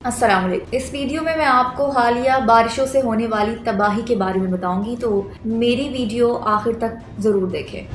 अस्सलाम वालेकुम। इस वीडियो में मैं आपको हालिया बारिशों से होने वाली तबाही के बारे में बताऊंगी, तो मेरी वीडियो आखिर तक ज़रूर देखें।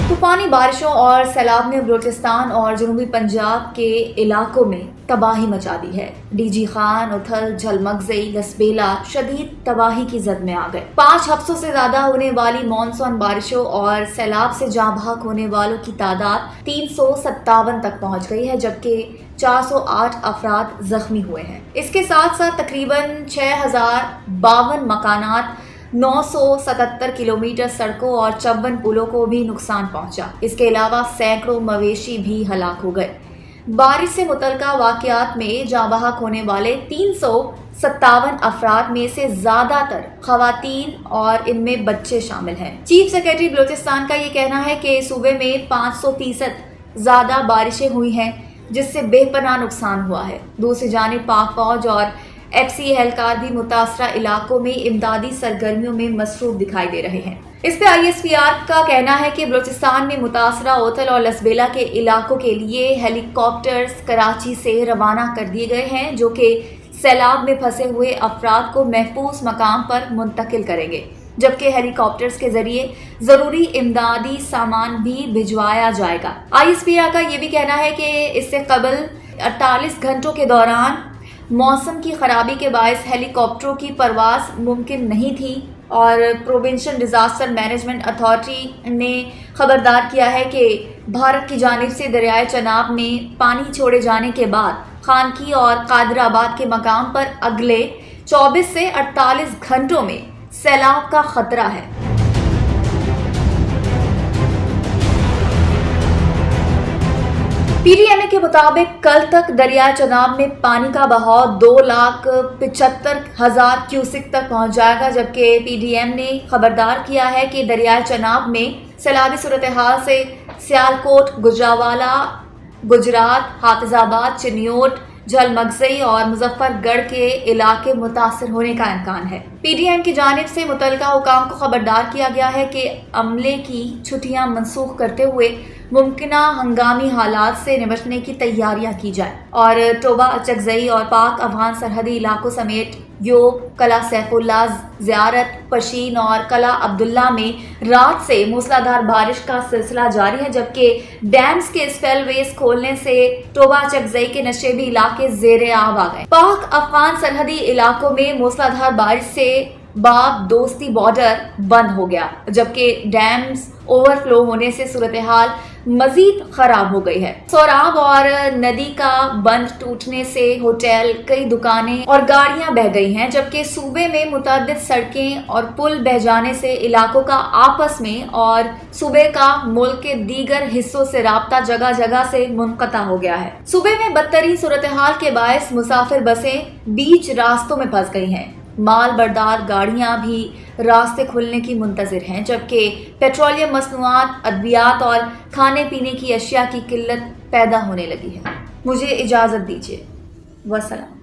तूफानी बारिशों और सैलाब ने बलूचिस्तान और जनूबी पंजाब के इलाकों में तबाही मचा दी है। डीजी खान, उथल, झलमगज़ई, लसबेला शदीद तबाही की जद में आ गए। 5 हफ्तों से ज्यादा होने वाली मानसून बारिशों और सैलाब से जाँ बहक होने वालों की तादाद 357 तक पहुंच गई है, जबकि 408 अफराद जख्मी हुए हैं। इसके साथ साथ तकरीबन 6052 मकानात, 977 किलोमीटर सड़कों और 54 पुलों को भी नुकसान पहुंचा। इसके अलावा सैकड़ों मवेशी भी हलाक हो गए। बारिश से मुतल्लिका वाक़यात में जाँ बहक होने वाले 357 अफराद में से ज्यादातर खवातीन और इनमें बच्चे शामिल हैं। चीफ सेक्रेटरी बलूचिस्तान का ये कहना है कि सूबे में 500% ज्यादा बारिशें हुई हैं, जिससे बेपनाह नुकसान हुआ है। दूसरी जानिब पाक फौज और FC एहलकार भी मुतासरा इलाकों में इमदादी सरगर्मियों में मसरूफ दिखाई दे रहे हैं। इस पे ISPR का कहना है कि बलूचिस्तान में मुतासरा ओथल और लसबेला के इलाकों के लिए हेलीकॉप्टर्स कराची से रवाना कर दिए गए हैं, जो कि सैलाब में फंसे हुए अफराद को महफूज मकाम पर मुंतकिल करेंगे, जबकि हेलीकॉप्टर्स के जरिए जरूरी इमदादी सामान भी भिजवाया जाएगा। ISPR का ये भी कहना है कि इससे कबल 48 घंटों के दौरान मौसम की खराबी के बायस हेलीकॉप्टरों की परवाज मुमकिन नहीं थी, और प्रोविंशियल डिजास्टर मैनेजमेंट अथॉरिटी ने खबरदार किया है कि भारत की जानिब से दरियाए चनाब में पानी छोड़े जाने के बाद खानकी और कादराबाद के मकाम पर अगले 24 से 48 घंटों में सैलाब का खतरा है। PDMA के मुताबिक कल तक दरियाए चनाब में पानी का बहाव 2,75,000 क्यूसिक तक पहुंच जाएगा, जबकि PDM ने खबरदार किया है कि दरियाए चनाब में सैलाबी सूरत हाल से सियालकोट, गुजरावाला, गुजरात, हाफिजाबाद, चिन्योट, झलमगज़ई और मुजफ्फरगढ़ के इलाके मुतासर होने का इम्कान है। PDM की जानिब से मुतल्लिका हुकाम को खबरदार किया गया है कि अमले की छुट्टियां मनसूख करते हुए मुमकिना हंगामी हालात से निपटने की तैयारियां की जाए, और टोबा, अचकज़ई और पाक अफगान सरहदी इलाकों समेत योग, कला सैफुल्ला, ज़ियारत, पशीन और कला अब्दुल्ला में रात से मूसलाधार बारिश का सिलसिला जारी है, जबकि डैम्स के स्पेलवेज खोलने से टोबा, अचकज़ई के नशेबी इलाके ज़ेरे आब आ गए। पाक अफगान सरहदी इलाकों में मूसलाधार बारिश से बाब दोस्ती बॉर्डर बंद हो गया, जबकि डैम्स ओवरफ्लो होने से सूरत हाल मजीद खराब हो गई है। सोराब और नदी का बंद टूटने से होटल, कई दुकानें और गाड़ियां बह गई हैं, जबकि सूबे में मुतअद्दिद सड़कें और पुल बह जाने से इलाकों का आपस में और सूबे का मुल्क के दीगर हिस्सों से राब्ता जगह जगह से मुनक़ता हो गया है। सूबे में बदतरीन सूरत हाल के बायस मुसाफिर बसें बीच रास्तों में फंस गई हैं। माल बरदार गाड़ियां भी रास्ते खुलने की मुंतज़िर हैं, जबकि पेट्रोलियम मसनूआत, अद्वियात और खाने पीने की अशिया की किल्लत पैदा होने लगी है। मुझे इजाज़त दीजिए। वस्सलाम।